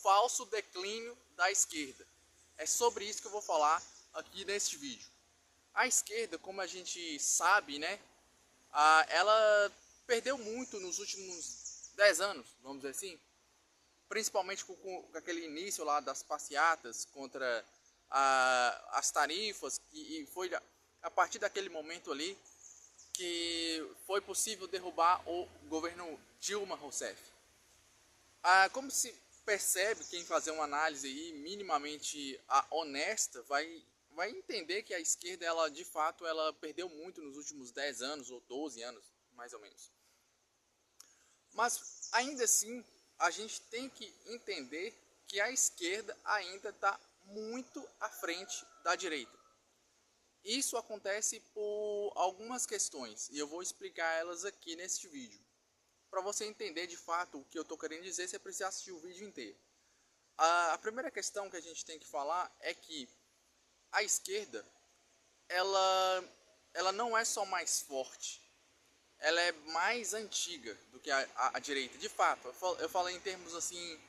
falso declínio da esquerda. É sobre isso que eu vou falar aqui neste vídeo. A esquerda, como a gente sabe, né, ela perdeu muito nos últimos 10 anos, vamos dizer assim, principalmente com aquele início lá das passeatas contra as tarifas, e foi a partir daquele momento ali que foi possível derrubar o governo Dilma Rousseff. Como se percebe, quem fazer uma análise aí minimamente honesta vai entender que a esquerda, ela de fato, ela perdeu muito nos últimos 10 anos ou 12 anos, mais ou menos. Mas ainda assim, a gente tem que entender que a esquerda ainda está muito à frente da direita. Isso acontece por algumas questões e eu vou explicar elas aqui neste vídeo. Para você entender de fato o que eu estou querendo dizer, você precisa assistir o vídeo inteiro. A primeira questão que a gente tem que falar é que a esquerda, ela não é só mais forte, ela é mais antiga do que a direita. De fato, eu falo em termos assim,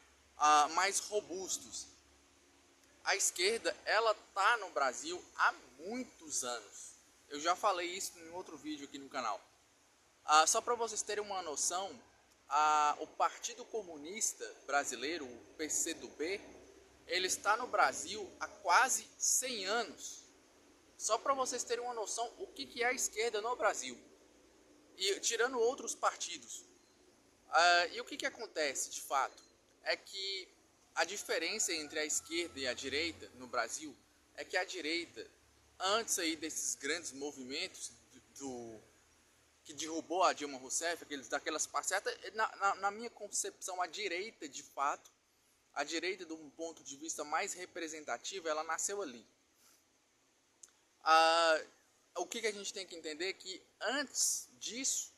mais robustos. A esquerda, ela tá no Brasil há muitos anos. Eu já falei isso em outro vídeo aqui no canal. Só para vocês terem uma noção, o Partido Comunista Brasileiro, o PCdoB, ele está no Brasil há quase 100 anos. Só para vocês terem uma noção o que é a esquerda no Brasil. E tirando outros partidos. E o que acontece de fato? É que a diferença entre a esquerda e a direita no Brasil é que a direita, antes aí desses grandes movimentos que derrubou a Dilma Rousseff, daquelas passeatas, na minha concepção, a direita de fato, a direita de um ponto de vista mais representativo, ela nasceu ali. O que a gente tem que entender é que antes disso,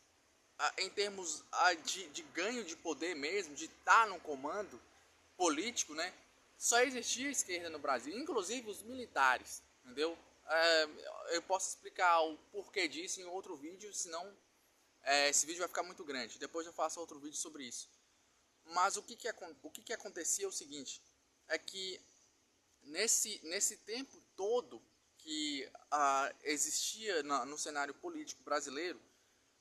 em termos de ganho de poder mesmo, de estar no comando político, né, só existia a esquerda no Brasil, inclusive os militares, entendeu? Eu posso explicar o porquê disso em outro vídeo, senão esse vídeo vai ficar muito grande. Depois eu faço outro vídeo sobre isso. Mas o que acontecia é o seguinte, é que nesse tempo todo que existia no cenário político brasileiro,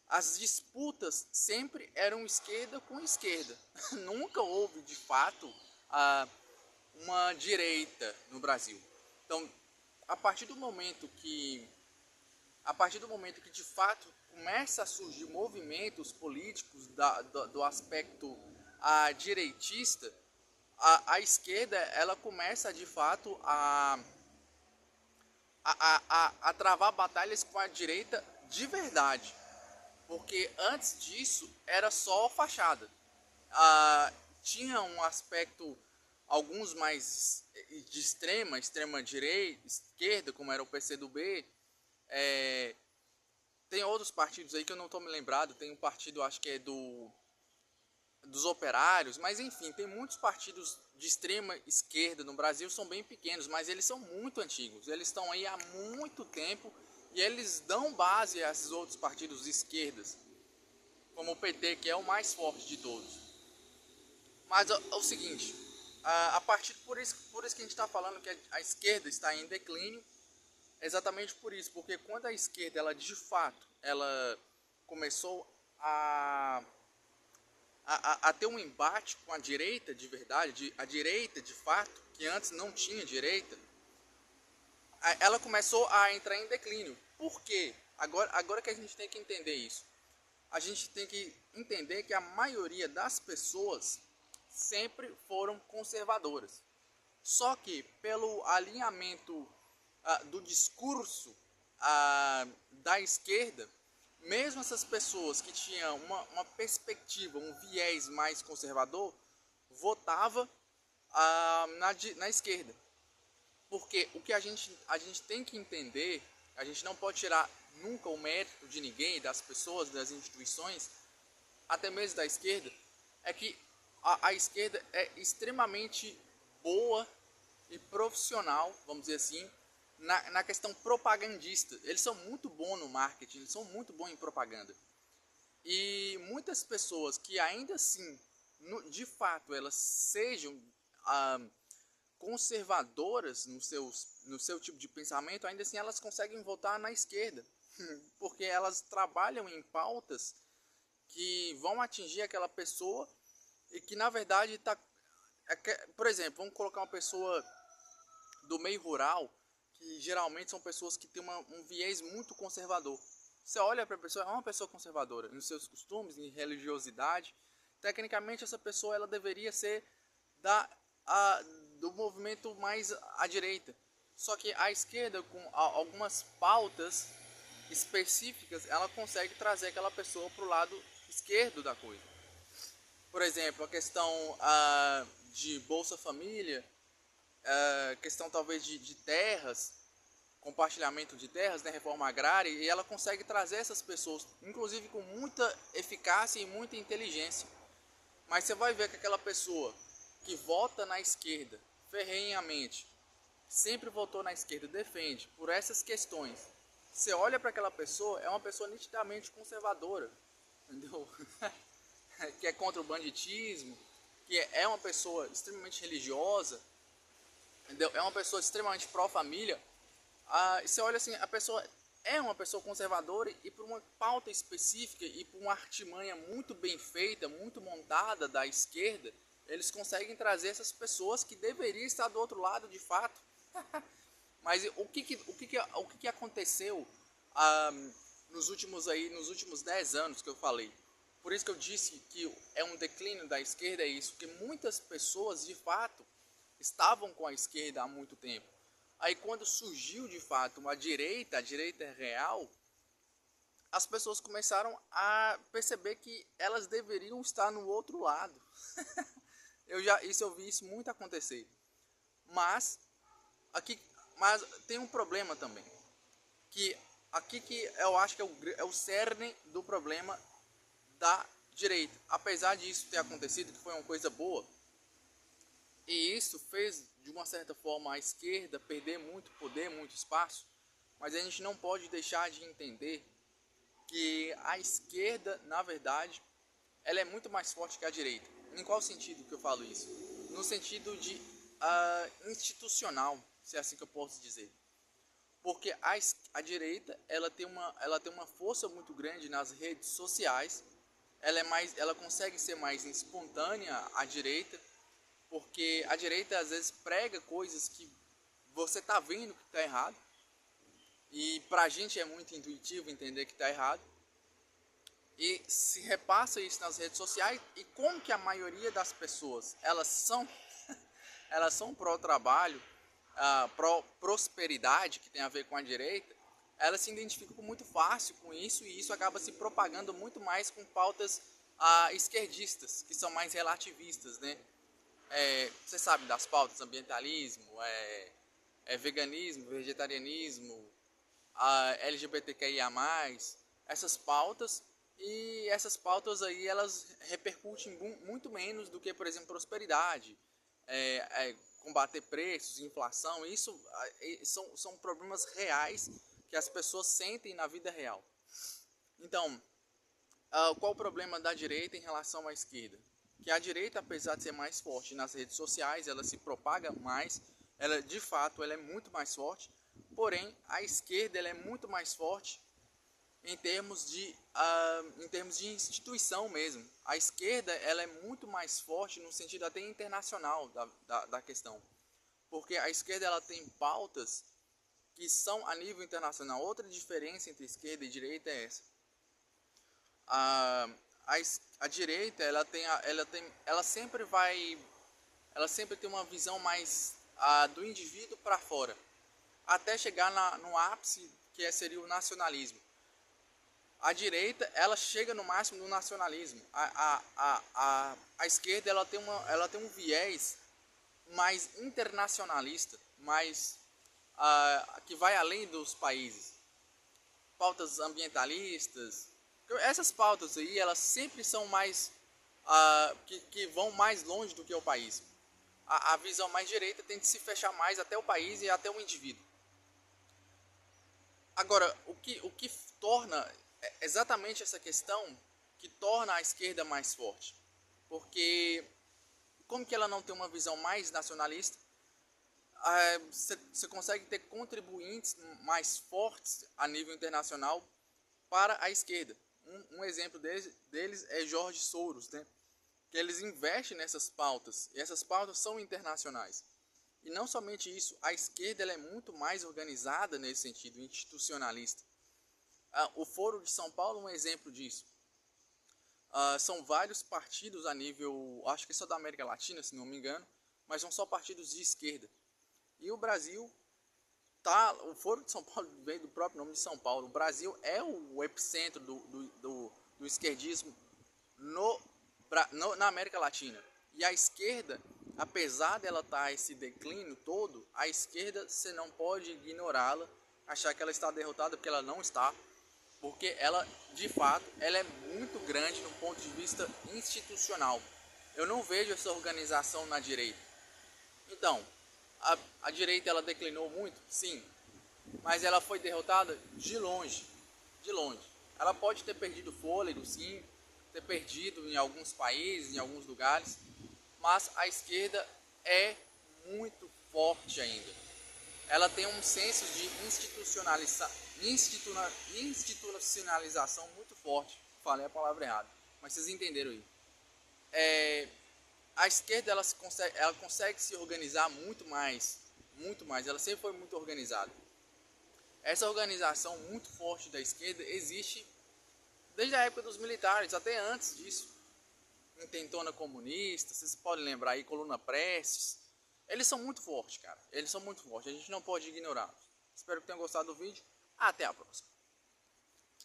as disputas sempre eram esquerda com esquerda. Nunca houve, de fato, uma direita no Brasil. Então, a partir do momento que de fato começa a surgir movimentos políticos do aspecto direitista, a esquerda, ela começa de fato a travar batalhas com a direita de verdade. Porque antes disso era só fachada. Tinha um aspecto, alguns mais de extrema direita, esquerda, como era o PCdoB. Tem outros partidos aí que eu não estou me lembrado. Tem um partido, acho que é dos operários, mas enfim, tem muitos partidos de extrema esquerda no Brasil, são bem pequenos, mas eles são muito antigos. Eles estão aí há muito tempo e eles dão base a esses outros partidos de esquerdas, como o PT, que é o mais forte de todos. Mas é o seguinte, por isso que a gente está falando que a esquerda está em declínio, exatamente por isso, porque quando a esquerda, ela de fato, ela começou a ter um embate com a direita de verdade, a direita de fato, que antes não tinha direita, ela começou a entrar em declínio. Por quê? Agora que a gente tem que entender isso. A gente tem que entender que a maioria das pessoas sempre foram conservadoras. Só que pelo alinhamento do discurso da esquerda, mesmo essas pessoas que tinham uma perspectiva, um viés mais conservador, votava na esquerda. Porque o que a gente tem que entender, a gente não pode tirar nunca o mérito de ninguém, das pessoas, das instituições, até mesmo da esquerda, é que a esquerda é extremamente boa e profissional, vamos dizer assim, na questão propagandista. Eles são muito bons no marketing, eles são muito bons em propaganda. E muitas pessoas que ainda assim, de fato, elas sejam conservadoras no seu tipo de pensamento, ainda assim elas conseguem votar na esquerda, porque elas trabalham em pautas que vão atingir aquela pessoa e que na verdade está... Por exemplo, vamos colocar uma pessoa do meio rural, que geralmente são pessoas que têm um viés muito conservador. Você olha para a pessoa, é uma pessoa conservadora nos seus costumes, em religiosidade. Tecnicamente, essa pessoa ela deveria ser do movimento mais à direita. Só que a esquerda, com algumas pautas específicas, ela consegue trazer aquela pessoa para o lado esquerdo da coisa. Por exemplo, a questão de Bolsa Família, questão talvez de terras, compartilhamento de terras, né, reforma agrária, e ela consegue trazer essas pessoas, inclusive com muita eficácia e muita inteligência. Mas você vai ver que aquela pessoa que vota na esquerda, ferrenhamente, sempre votou na esquerda, defende por essas questões. Você olha para aquela pessoa, é uma pessoa nitidamente conservadora, entendeu? Que é contra o banditismo, que é uma pessoa extremamente religiosa, entendeu? É uma pessoa extremamente pró-família. Você olha assim, a pessoa é uma pessoa conservadora e por uma pauta específica e por uma artimanha muito bem feita, muito montada da esquerda, eles conseguem trazer essas pessoas que deveriam estar do outro lado de fato. Mas o que aconteceu nos últimos 10 anos que eu falei? Por isso que eu disse que é um declínio da esquerda, é isso, que muitas pessoas de fato estavam com a esquerda há muito tempo. Aí quando surgiu de fato a direita real, as pessoas começaram a perceber que elas deveriam estar no outro lado. Eu vi isso muito acontecer. Mas mas tem um problema também, que aqui que eu acho que é o cerne do problema da direita. Apesar disso ter acontecido, que foi uma coisa boa, e isso fez de uma certa forma a esquerda perder muito poder, muito espaço, mas a gente não pode deixar de entender que a esquerda, na verdade, ela é muito mais forte que a direita. Em qual sentido que eu falo isso? No sentido de institucional, se é assim que eu posso dizer. Porque a direita ela tem uma força muito grande nas redes sociais. Ela consegue ser mais espontânea, a direita, porque a direita às vezes prega coisas que você tá vendo que tá errado, e pra gente é muito intuitivo entender que tá errado, e se repassa isso nas redes sociais. E como que a maioria das pessoas elas são elas são pró trabalho, pró prosperidade, que tem a ver com a direita, elas se identificam muito fácil com isso, e isso acaba se propagando muito mais com pautas esquerdistas, que são mais relativistas, né? Você sabe das pautas: ambientalismo, veganismo, vegetarianismo, LGBTQIA+, essas pautas. E essas pautas aí, elas repercutem muito menos do que, por exemplo, prosperidade, combater preços, inflação. Isso são problemas reais que as pessoas sentem na vida real. Então, qual o problema da direita em relação à esquerda? Que a direita, apesar de ser mais forte nas redes sociais, ela se propaga mais, ela de fato ela é muito mais forte, porém a esquerda ela é muito mais forte em termos de instituição mesmo. A esquerda ela é muito mais forte no sentido até internacional da questão, porque a esquerda ela tem pautas que são a nível internacional. Outra diferença entre esquerda e direita é essa: a direita ela sempre tem uma visão mais do indivíduo para fora, até chegar no ápice, que seria o nacionalismo. A direita ela chega no máximo do nacionalismo. A esquerda ela tem um viés mais internacionalista, mais que vai além dos países. Pautas ambientalistas, essas pautas aí, elas sempre são mais que vão mais longe do que o país. A visão mais direita tem de se fechar mais até o país e até o indivíduo. Agora, o que torna exatamente essa questão que torna a esquerda mais forte, porque como que ela não tem uma visão mais nacionalista, você consegue ter contribuintes mais fortes a nível internacional para a esquerda. Um exemplo deles é Jorge Soros, né? Que eles investem nessas pautas, e essas pautas são internacionais. E não somente isso, a esquerda ela é muito mais organizada nesse sentido, institucionalista. O Foro de São Paulo é um exemplo disso. São vários partidos a nível, acho que é só da América Latina, se não me engano, mas são só partidos de esquerda. E o Brasil, o Foro de São Paulo vem do próprio nome de São Paulo. O Brasil é o epicentro do esquerdismo na América Latina. E a esquerda, apesar dela estar esse declínio todo, a esquerda você não pode ignorá-la, achar que ela está derrotada, porque ela não está. Porque ela, de fato, ela é muito grande no ponto de vista institucional. Eu não vejo essa organização na direita. Então, a direita ela declinou muito? Sim. Mas ela foi derrotada de longe. De longe. Ela pode ter perdido fôlego, sim. Ter perdido em alguns países, em alguns lugares. Mas a esquerda é muito forte ainda. Ela tem um senso de institucionalização muito forte. Falei a palavra errada, mas vocês entenderam aí. A esquerda ela consegue se organizar muito mais. Ela sempre foi muito organizada. Essa organização muito forte da esquerda existe desde a época dos militares, até antes disso. Intentona comunista, vocês podem lembrar aí, Coluna Prestes. Eles são muito fortes, cara. Eles são muito fortes. A gente não pode ignorá-los. Espero que tenham gostado do vídeo. Até a próxima.